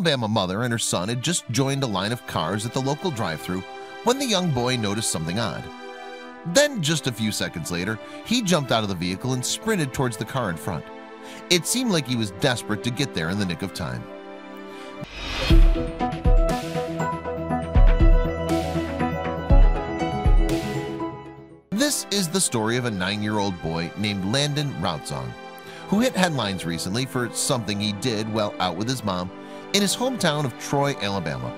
Alabama mother and her son had just joined a line of cars at the local drive-thru when the young boy noticed something odd. Then, just a few seconds later, he jumped out of the vehicle and sprinted towards the car in front. It seemed like he was desperate to get there in the nick of time. This is the story of a 9-year-old boy named Landon Routzong, who hit headlines recently for something he did while out with his mom in his hometown of Troy, Alabama.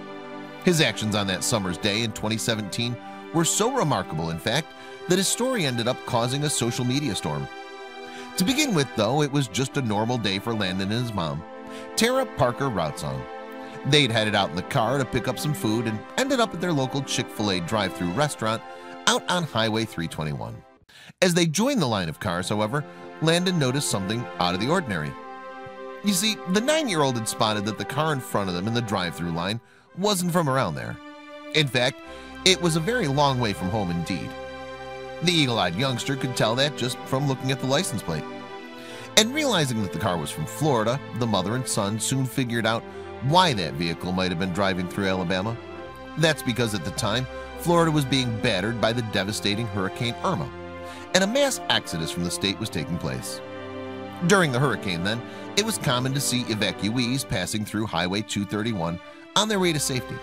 His actions on that summer's day in 2017 were so remarkable, in fact, that his story ended up causing a social media storm. To begin with, though, it was just a normal day for Landon and his mom, Tara Parker Routzong. They'd headed out in the car to pick up some food and ended up at their local Chick-fil-A drive-thru restaurant out on Highway 321. As they joined the line of cars, however, Landon noticed something out of the ordinary. You see, the 9-year-old had spotted that the car in front of them in the drive-thru line wasn't from around there. In fact, it was a very long way from home indeed. The eagle-eyed youngster could tell that just from looking at the license plate. And realizing that the car was from Florida, the mother and son soon figured out why that vehicle might have been driving through Alabama. That's because at the time, Florida was being battered by the devastating Hurricane Irma, and a mass exodus from the state was taking place. During the hurricane, then, it was common to see evacuees passing through Highway 231 on their way to safety.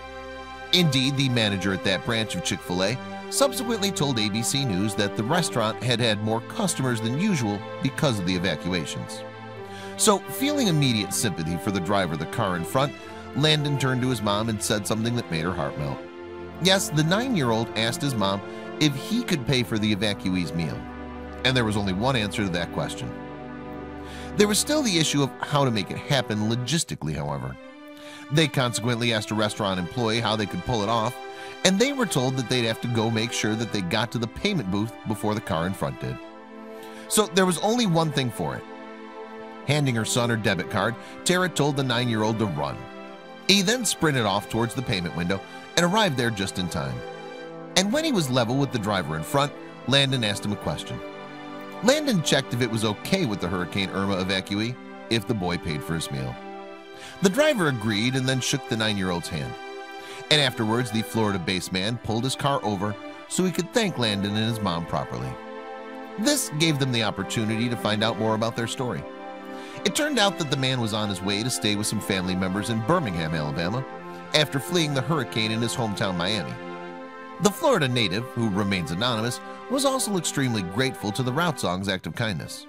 Indeed, the manager at that branch of Chick-fil-A subsequently told ABC News that the restaurant had had more customers than usual because of the evacuations. So, feeling immediate sympathy for the driver of the car in front, Landon turned to his mom and said something that made her heart melt. Yes, the 9-year-old asked his mom if he could pay for the evacuee's meal, and there was only one answer to that question. There was still the issue of how to make it happen logistically, however. They consequently asked a restaurant employee how they could pull it off, and they were told that they'd have to go make sure that they got to the payment booth before the car in front did. So there was only one thing for it. Handing her son her debit card, Tara told the 9-year-old to run. He then sprinted off towards the payment window and arrived there just in time. And when he was level with the driver in front, Landon asked him a question. Landon checked if it was okay with the Hurricane Irma evacuee if the boy paid for his meal. The driver agreed and then shook the 9-year-old's hand. And afterwards, the Florida-based man pulled his car over so he could thank Landon and his mom properly. This gave them the opportunity to find out more about their story. It turned out that the man was on his way to stay with some family members in Birmingham, Alabama, after fleeing the hurricane in his hometown, Miami. The Florida native, who remains anonymous, was also extremely grateful to the Routzong's act of kindness.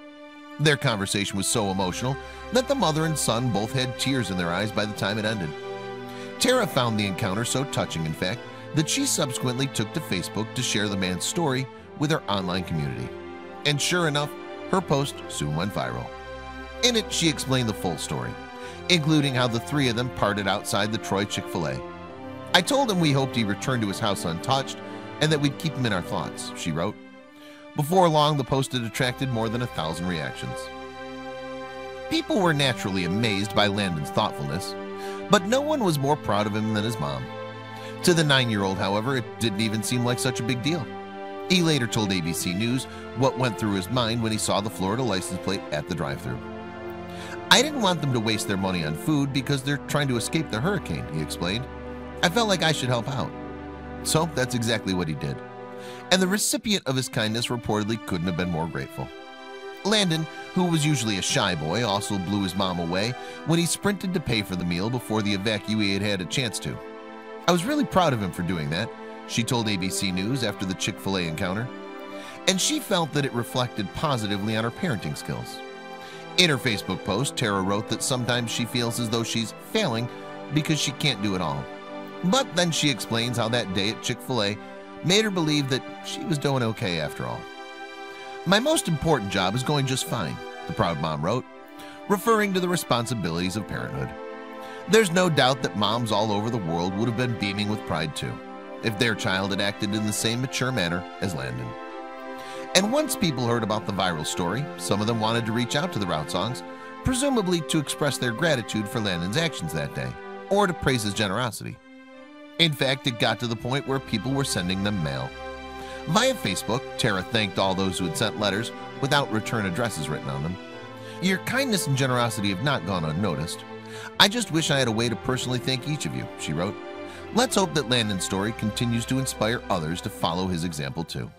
Their conversation was so emotional that the mother and son both had tears in their eyes by the time it ended. Tara found the encounter so touching, in fact, that she subsequently took to Facebook to share the man's story with her online community. And sure enough, her post soon went viral. In it, she explained the full story, including how the three of them parted outside the Troy Chick-fil-A. I told him we hoped he returned to his house untouched and that we'd keep him in our thoughts, she wrote. Before long, the post had attracted more than 1,000 reactions. People were naturally amazed by Landon's thoughtfulness, but no one was more proud of him than his mom. To the 9-year-old, however, it didn't even seem like such a big deal. He later told ABC News what went through his mind when he saw the Florida license plate at the drive-thru. I didn't want them to waste their money on food because they're trying to escape the hurricane, he explained. I felt like I should help out. So that's exactly what he did. And the recipient of his kindness reportedly couldn't have been more grateful. Landon, who was usually a shy boy, also blew his mom away when he sprinted to pay for the meal before the evacuee had had a chance to. I was really proud of him for doing that, she told ABC News after the Chick-fil-A encounter. And she felt that it reflected positively on her parenting skills. In her Facebook post, Tara wrote that sometimes she feels as though she's failing because she can't do it all. But then she explains how that day at Chick-fil-A made her believe that she was doing okay after all. My most important job is going just fine, the proud mom wrote, referring to the responsibilities of parenthood. There's no doubt that moms all over the world would have been beaming with pride too, if their child had acted in the same mature manner as Landon. And once people heard about the viral story, some of them wanted to reach out to the Routzongs, presumably to express their gratitude for Landon's actions that day, or to praise his generosity. In fact, it got to the point where people were sending them mail. Via Facebook, Tara thanked all those who had sent letters without return addresses written on them. Your kindness and generosity have not gone unnoticed. "I just wish I had a way to personally thank each of you," she wrote. Let's hope that Landon's story continues to inspire others to follow his example too.